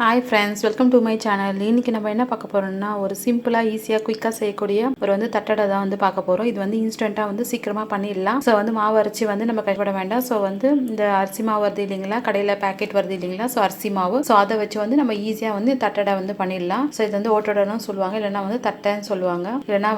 Hi friends, welcome to my channel. இன்றைக்கி நம்ம என்ன பார்க்க போகிறோம்னா, ஒரு சிம்பிளாக ஈஸியாக குயிக்காக செய்யக்கூடிய ஒரு தட்டடை தான் பார்க்க போகிறோம். இது இன்ஸ்டண்ட்டாக சீக்கிரமாக பண்ணிடலாம். ஸோ மாவு அரைச்சி நம்ம கைப்பட வேண்டாம். ஸோ இந்த அரிசி மாவு வருது இல்லைங்களா, கடையில் பேக்கெட் வருது இல்லைங்களா, ஸோ அரிசி மாவு. ஸோ அதை வச்சு நம்ம ஈஸியாக தட்டடை பண்ணிடலாம். ஸோ இது ஓட்டடன்னு சொல்லுவாங்க, இல்லைனா தட்டைன்னு சொல்லுவாங்க, இல்லைனா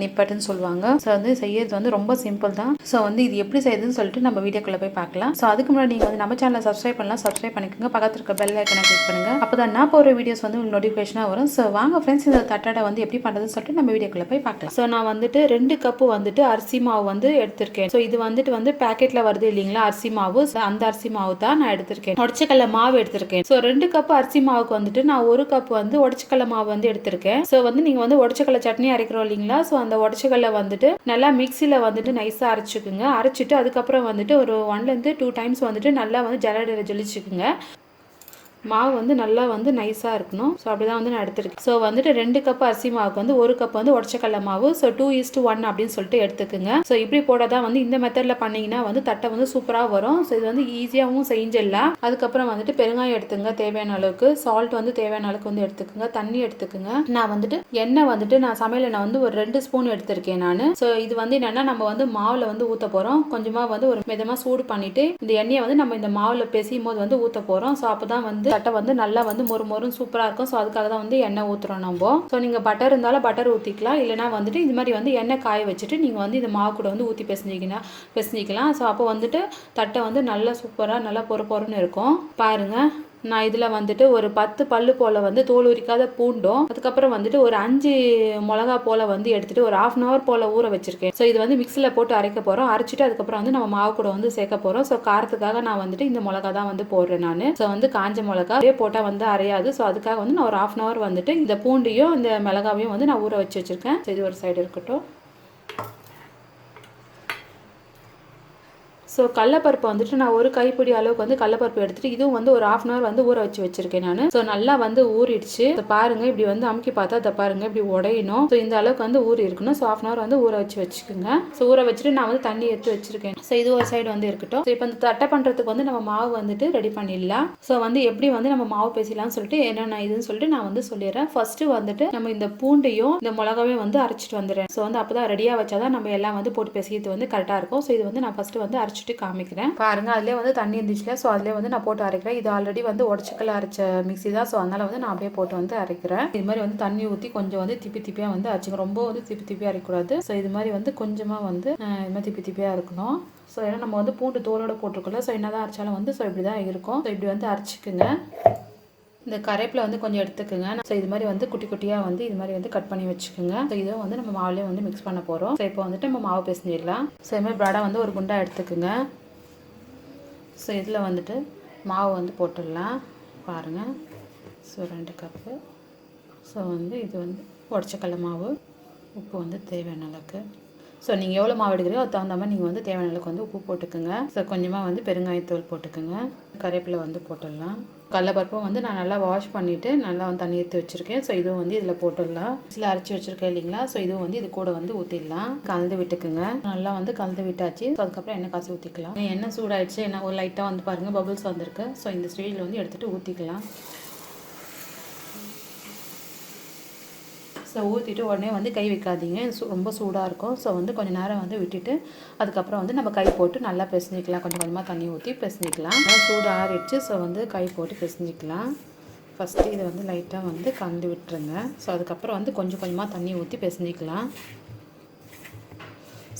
நிப்பட்டுன்னு சொல்லுவாங்க. ஸோ செய்யறது ரொம்ப சிம்பிள் தான். ஸோ இது எப்படி செய்யுதுன்னு சொல்லிட்டு நம்ம வீடியோக்குள்ளே போய் பார்க்கலாம். ஸோ அதுக்கு முன்னாடி நீங்கள் நம்ம சேனலை சப்ஸ்கிரைப் பண்ணலாம். சப்ஸ்கிரைப் பண்ணிக்கோங்க. பக்கத்தில் இருக்க பெல் ஐக்கனை கிளிக் பண்ணுங்கள். அப்போதான் நான் போகிற வீடியோஸ் உங்களுக்கு நோட்டிஃபிகேஷனாக வரும். ஸோ வாங்க ஃப்ரெண்ட்ஸ், இந்த தட்டடை எப்படி பண்ணுறதுன்னு சொல்லிட்டு நம்ம வீடியோக்குள்ளே போய் பார்க்கலாம். ஸோ நான் 2 கப்பு அரிசி மாவு எடுத்திருக்கேன். ஸோ இது பேக்கெட்டில் வருது இல்லைங்களா அரிசி மாவு, அந்த அரிசி மாவு தான் நான் எடுத்திருக்கேன். உடச்சக்கல்ல மாவு எடுத்திருக்கேன். ஸோ 2 கப்பு அரிசி மாவுக்கு நான் 1 கப் உடச்சக்கல்ல மாவு எடுத்திருக்கேன். ஸோ நீங்கள் உடச்சக்கல்ல சட்னி அரைக்கிறோம் இல்லைங்களா, ஸோ அந்த உடச்சக்கல்ல நல்லா மிக்சியில் நைஸாக அரைச்சிக்குங்க. அரைச்சிட்டு அதுக்கப்புறம் ஒரு 1-2 டைம்ஸ் நல்லா ஜல்லடையில் ஜலிச்சுக்குங்க. மாவு நல்லா நைஸாக இருக்கணும். ஸோ அப்படி தான் நான் எடுத்துருக்கேன். ஸோ 2 கப் அரிசி மாவுக்கு 1 கப் உடச்சக்கல்ல மாவு. ஸோ 2:1 அப்படின்னு சொல்லிட்டு எடுத்துக்குங்க. ஸோ இப்படி போட தான் இந்த மெத்தடில் பண்ணிங்கன்னா தட்டை சூப்பராக வரும். ஸோ இது ஈஸியாகவும் செஞ்சிடலாம். அதுக்கப்புறம் பெருங்காயம் எடுத்துங்க, தேவையான அளவுக்கு. சால்ட் தேவையான அளவுக்கு எடுத்துக்குங்க. தண்ணி எடுத்துக்குங்க. நான் எண்ணெய் நான் சமையல் எண்ணெய் ஒரு 2 ஸ்பூன் எடுத்திருக்கேன் நான். ஸோ இது என்னன்னா, நம்ம மாவில் ஊற்ற போகிறோம். கொஞ்சமாக ஒரு மிதமாக சூடு பண்ணிட்டு இந்த எண்ணெயை நம்ம இந்த மாவில் பேசியும் போது ஊற்ற போகிறோம். ஸோ அப்போ தான் தட்டை நல்லா மொறு மொறுன்னு சூப்பராக இருக்கும். ஸோ அதுக்காக தான் எண்ணெய் ஊற்றுறோம் நம்ம. ஸோ நீங்கள் பட்டர் இருந்தாலும் பட்டர் ஊற்றிக்கலாம், இல்லைனா இது மாதிரி எண்ணெய் காய வச்சுட்டு நீங்கள் இந்த மாவு கூட ஊற்றி பிசைஞ்சிக்கலாம். ஸோ அப்போ தட்டை நல்லா சூப்பராக நல்லா பொறு பொறுன்னு இருக்கும். பாருங்கள், நான் இதில் ஒரு 10 பல்லு போல் தோல் உரிக்காத பூண்டும், அதுக்கப்புறம் ஒரு 5 மிளகா போல் எடுத்துகிட்டு ஒரு 1/2 hour போல் ஊற வச்சுருக்கேன். ஸோ இது மிக்சியில் போட்டு அரைக்க போகிறோம். அரைச்சிட்டு அதுக்கப்புறம் நம்ம மாவு கூட சேர்க்க போகிறோம். ஸோ காரத்துக்காக நான் இந்த மிளகா தான் போடுறேன் நான். ஸோ காஞ்ச மிளகா போட்டால் அரையாது. ஸோ அதுக்காக நான் ஒரு 1/2 hour இந்த பூண்டையும் இந்த மிளகாவையும் நான் ஊற வச்சு வச்சுருக்கேன். ஸோ இது ஒரு சைடு இருக்கட்டும். ஸோ கடலப்பருப்பு நான் ஒரு கைப்பிடி அளவுக்கு கடலப்பருப்பு எடுத்துகிட்டு இதுவும் ஒரு 1/2 hour ஊற வச்சு வச்சுருக்கேன் நான். ஸோ நல்லா ஊறிடுச்சு. ஸோ பாருங்கள், இப்படி அமுக்கி பார்த்தா அதை பாருங்கள், இப்படி உடையணும். ஸோ இந்த அளவுக்கு ஊறி இருக்கணும். ஸோ 1/2 hour ஊற வச்சு வச்சுக்கோங்க. ஸோ ஊற வச்சுட்டு நான் தண்ணி எடுத்து வச்சுருக்கேன். ஸோ இது ஒரு சைடு இருக்கட்டும். ஸோ இப்போ இந்த தட்டை பண்ணுறதுக்கு நம்ம மாவு ரெடி பண்ணிடலாம். ஸோ எப்படி நம்ம மாவு பேசலாம்னு சொல்லிட்டு என்னென்ன இதுன்னு சொல்லிட்டு நான் சொல்லிடுறேன். ஃபஸ்ட்டு நம்ம இந்த பூண்டையும் இந்த மிளகாவையும் அரைச்சிட்டு வந்துடுறேன். ஸோ அப்போ தான் ரெடியாக வச்சா தான் நம்ம எல்லாம் போட்டு பேசிக்கிறது கரெக்டாக இருக்கும். ஸோ இது நான் ஃபஸ்ட்டு அரைச்சிட்டு காமிக்கிறேன். பாருங்க, அதுலேயே தண்ணி இருந்துச்சுல, ஸோ அதுலேயே நான் போட்டு அரைக்கிறேன். இது ஆல்ரெடி உடச்சக்கல்ல அரைச்ச மிக்ஸி தான். ஸோ அதனால நான் அப்படியே போட்டு அரைக்கிறேன். இது மாதிரி தண்ணி ஊற்றி கொஞ்சம் திப்பி திப்பியாக அரைச்சிங்க. ரொம்ப திப்பி திப்பியாக அரைக்கூடாது. ஸோ இது மாதிரி கொஞ்சமாக இது மாதிரி திப்பி திப்பியாக இருக்கணும். ஸோ ஏன்னா நம்ம பூண்டு தோலோட போட்டிருக்கோம்ல, ஸோ என்னதான் அரைச்சாலும் ஸோ இப்படி தான் இருக்கும். ஸோ இப்படி அரைச்சிக்குங்க. இந்த கரைப்பில் கொஞ்சம் எடுத்துக்குங்க. ஸோ இது மாதிரி குட்டி குட்டியாக இது மாதிரி கட் பண்ணி வச்சுக்கோங்க. ஸோ இதை நம்ம மாவுலேயே மிக்ஸ் பண்ண போகிறோம். ஸோ இப்போ நம்ம மாவு பிசைஞ்சிடலாம். ஸோ இது மாதிரி ப்ராடா ஒரு குண்டா எடுத்துக்குங்க. ஸோ இதில் மாவு போட்டுடலாம். பாருங்கள், ஸோ 2 கப்பு. ஸோ இது உடச்சக்கல்ல மாவு, உப்பு தேவையான அளவுக்கு. ஸோ நீங்கள் எவ்வளோ மாவு எடுக்கிறீங்களோ அது தகுந்த மாதிரி நீங்கள் தேவையான அளவுக்கு உப்பு போட்டுக்குங்க. ஸோ கொஞ்சமாக பெருங்காயத்தூள் போட்டுக்குங்க. கருவேப்பிலை போட்டுடலாம். கடலப்பருப்பும் நான் நல்லா வாஷ் பண்ணிவிட்டு நல்லா தண்ணி எடுத்து வச்சுருக்கேன். ஸோ இதுவும் இதில் போட்டுடலாம். இதில் அரைச்சி வச்சுருக்கேன் இல்லைங்களா, ஸோ இதுவும் இது கூட ஊற்றிடலாம். கலந்து விட்டுக்குங்க. நல்லா கலந்து விட்டாச்சு. ஸோ அதுக்கப்புறம் எண்ணெய் காசு ஊற்றிக்கலாம். எண்ணெய் சூடாகிடுச்சு. என்ன ஒரு லைட்டாக பாருங்கள், பபிள்ஸ் வந்திருக்கு. ஸோ இந்த ஸ்டேஜில் எடுத்துகிட்டு ஊற்றிக்கலாம். ஸோ ஊற்றிட்டு உடனே கை வைக்காதீங்க, ரொம்ப சூடாக இருக்கும். ஸோ கொஞ்சம் நேரம் விட்டுட்டு அதுக்கப்புறம் நம்ம கை போட்டு நல்லா பிசைஞ்சிக்கலாம். கொஞ்சம் கொஞ்சமாக தண்ணி ஊற்றி பிசைஞ்சிக்கலாம். சூடு ஆறிடுச்சு. ஸோ கை போட்டு பிசைஞ்சிக்கலாம். ஃபஸ்ட்டு இதை லைட்டாக கலந்து விட்டுருங்க. ஸோ அதுக்கப்புறம் கொஞ்சம் கொஞ்சமாக தண்ணி ஊற்றி பிசைஞ்சிக்கலாம்.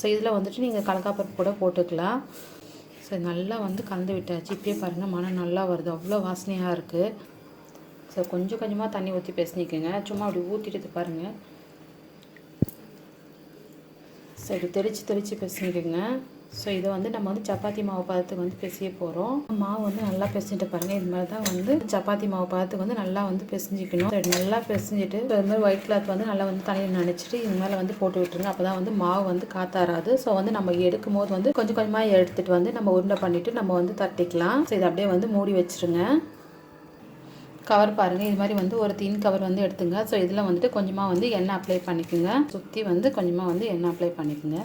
ஸோ இதில் நீங்கள் கடலப்பருப்பு கூட போட்டுக்கலாம். ஸோ நல்லா கலந்து விட்டாச்சு. இப்படியே பாருங்கள், மனம் நல்லா வருது, அவ்வளோ வாசனையாக இருக்குது. ஸோ கொஞ்சம் கொஞ்சமாக தண்ணி ஊற்றி பிசைஞ்சிக்கோங்க. சும்மா அப்படி ஊற்றிட்டு பாருங்கள். ஸோ இது தெளித்து பிசைஞ்சிக்கோங்க. ஸோ இதை நம்ம சப்பாத்தி மாவு பதத்துக்கு பிசைய போகிறோம். மாவு நல்லா பிசைஞ்சிட்டு பாருங்கள். இது மாதிரி தான் சப்பாத்தி மாவு பதத்துக்கு நல்லா பிசைஞ்சிக்கணும். நல்லா பிசைஞ்சிட்டு இது மாதிரி ஒயிட் கிளாத் நல்லா தண்ணியில் நனைச்சிட்டு இது மேலே போட்டு விட்டுருங்க. அப்போ தான் மாவு காத்தாராது. ஸோ நம்ம எடுக்கும் போது கொஞ்சம் கொஞ்சமாக எடுத்துகிட்டு நம்ம உருண்டை பண்ணிவிட்டு நம்ம தட்டிக்கலாம். ஸோ இதை அப்படியே மூடி வச்சுருங்க. கவர் பாருங்கள், இது மாதிரி ஒரு தின் கவர் எடுத்துங்க. ஸோ இதில் கொஞ்சமாக எண்ணெய் அப்ளை பண்ணிக்கோங்க. சுற்றி கொஞ்சமாக எண்ணெய் அப்ளை பண்ணிக்கோங்க.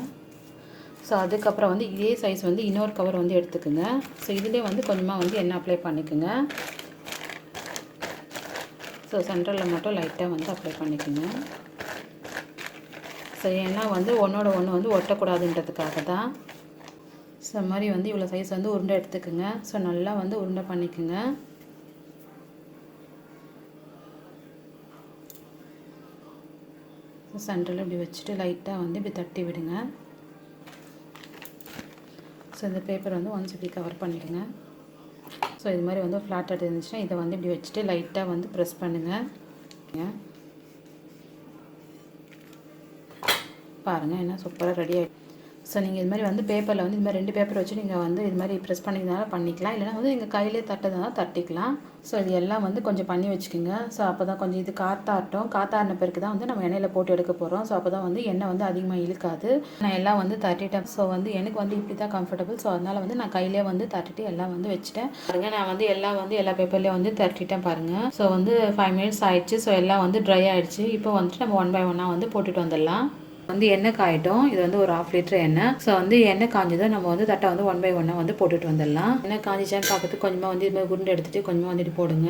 ஸோ அதுக்கப்புறம் இதே சைஸ் இன்னொரு கவர் எடுத்துக்கோங்க. ஸோ இதிலே கொஞ்சமாக எண்ணெய் அப்ளை பண்ணிக்கோங்க. ஸோ சென்டரில் மட்டும் லைட்டாக வந்து அப்ளை பண்ணிக்கோங்க. ஸோ ஏன்னா வந்து ஒன்றோட ஒன்று வந்து ஒட்டக்கூடாதுன்றதுக்காக தான். ஸோ மாதிரி வந்து இவ்வளோ சைஸ் வந்து உருண்டை எடுத்துக்கோங்க. ஸோ நல்லா வந்து உருண்டை பண்ணிக்கோங்க. சென்டரில் இப்படி வச்சுட்டு லைட்டாக வந்து இப்படி தட்டி விடுங்க. ஸோ இந்த பேப்பர் வந்து ஒன்ஸ் இப்படி கவர் பண்ணிடுங்க. ஸோ இது மாதிரி வந்து ஃப்ளாட் இருந்துச்சுன்னா இதை வந்து இப்படி வச்சுட்டு லைட்டாக வந்து ப்ரெஸ் பண்ணுங்கள். பாருங்கள் என்ன சூப்பராக ரெடி ஆகிடும். ஸோ நீங்கள் இது மாதிரி வந்து பேப்பரில் வந்து இது மாதிரி 2 பேப்பர் வச்சு நீங்கள் வந்து இது மாதிரி ப்ரெஸ் பண்ணிக்கிறதுனால பண்ணிக்கலாம். இல்லைனா வந்து எங்கள் கையிலே தட்டதுனால தட்டிக்கலாம். ஸோ இது எல்லாம் வந்து கொஞ்சம் பண்ணி வச்சுக்கோங்க. ஸோ அப்போ தான் கொஞ்சம் இது காத்தாடின பிறகு தான் வந்து நம்ம எண்ணெயில் போட்டு எடுக்க போகிறோம். ஸோ அப்போ தான் வந்து எண்ணெய் வந்து அதிகமாக இழுக்காது. நான் எல்லாம் வந்து தட்டிட்டேன். ஸோ வந்து எனக்கு வந்து இப்படி தான் கம்ஃபர்டபுள். ஸோ அதனால் வந்து நான் கையிலே வந்து தட்டிட்டு எல்லாம் வந்து வச்சுட்டேன். பாருங்கள் நான் வந்து எல்லா பேப்பர்லேயும் வந்து தட்டிட்டேன் பாருங்கள். ஸோ வந்து 5 மினிட்ஸ் ஆயிடுச்சு. ஸோ எல்லாம் வந்து ட்ரை ஆகிடுச்சு. இப்போ வந்துட்டு நம்ம 1 by 1 வந்து போட்டுட்டு வந்துடலாம். வந்து எண்ணெய் காயிட்டும். இது வந்து ஒரு 1/2 லிட்டர் எண்ணெய். ஸோ வந்து எண்ணெய் காஞ்சதும் நம்ம வந்து தட்டை வந்து 1 by 1 வந்து போட்டுட்டு வந்துடலாம். எண்ணெய் காஞ்சிச்சான்னு பார்க்கறதுக்கு கொஞ்சமாக வந்து இது மாதிரி உருண்டை எடுத்துகிட்டு கொஞ்சமாக வந்துட்டு போடுங்க.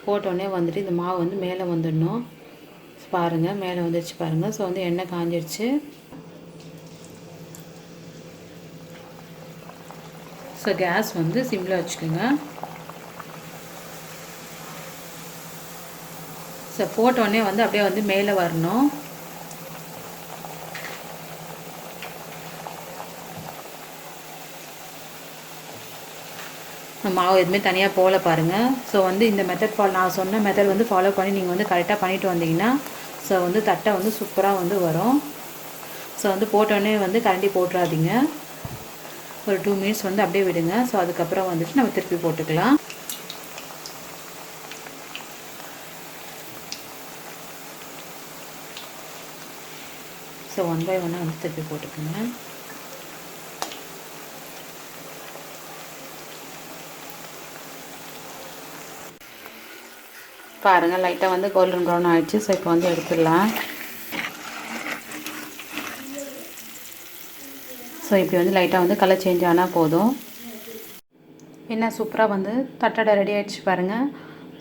போட்டோடனே வந்துட்டு இந்த மாவு வந்து மேலே வந்துடணும். பாருங்கள் மேலே வந்துடுச்சு பாருங்கள். ஸோ வந்து எண்ணெய் காஞ்சிடுச்சு. ஸோ கேஸ் வந்து சிம்மில் வச்சுக்கோங்க. ஸோ போட்டோடனே வந்து அப்படியே வந்து மேலே வரணும். மாவு எதுவுமே தனியாக போல பாருங்கள். ஸோ வந்து இந்த மெத்தட் நான் சொன்ன மெத்தட் வந்து ஃபாலோ பண்ணி நீங்கள் வந்து கரெக்டாக பண்ணிட்டு வந்தீங்கன்னா ஸோ வந்து தட்டை வந்து சூப்பராக வந்து வரும். ஸோ வந்து போட்டோடனே வந்து கரண்டி போட்டுறாதீங்க. ஒரு 2 மினிட்ஸ் வந்து அப்படியே விடுங்க. ஸோ அதுக்கப்புறம் வந்துட்டு நம்ம திருப்பி போட்டுக்கலாம். ஸோ 1 by 1 வந்து திருப்பி போட்டுக்கோங்க. பாருங்கள் லைட்டாக வந்து கோல்டன் ப்ரௌன் ஆகிடுச்சு. ஸோ இப்போ வந்து எடுத்துடலாம். ஸோ இப்படி வந்து லைட்டாக வந்து கலர் சேஞ்ச் ஆனால் போதும். என்ன சூப்பராக வந்து தட்டடை ரெடி ஆகிடுச்சு பாருங்கள்.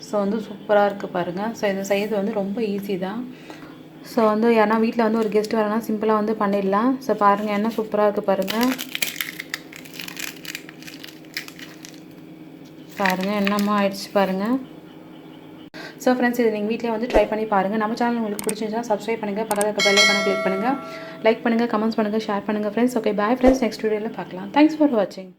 ஸோ வந்து சூப்பராக இருக்குது பாருங்கள். ஸோ இது செய்கிறது வந்து ரொம்ப ஈஸி தான். ஸோ வந்து ஏன்னா வீட்டில் வந்து ஒரு கெஸ்ட் வரனா சிம்பிளாக வந்து பண்ணிடலாம். ஸோ பாருங்கள் என்ன சூப்பராக இருக்குது பாருங்கள். பாருங்கள் என்னம்மா ஆயிடுச்சு பாருங்கள். ஸோ ஃப்ரெண்ட்ஸ் இது நீங்கள் வீட்டிலே வந்து ட்ரை பண்ணி பாருங்கள். நம்ம சேனல் உங்களுக்கு பிடிச்சிருந்துச்சா சப்ஸ்கிரைப் பண்ணுங்கள். பக்கத்தில் இருக்க பெல் ஐகானை கிளிக் பண்ணுங்கள். லைக் பண்ணுங்கள், கமெண்ட்ஸ் பண்ணுங்கள், ஷேர் பண்ணுங்கள் friends. Okay bye friends. Next வீடியோவில் பார்க்கலாம். தேங்க்ஸ் ஃபார் வாட்சிங்.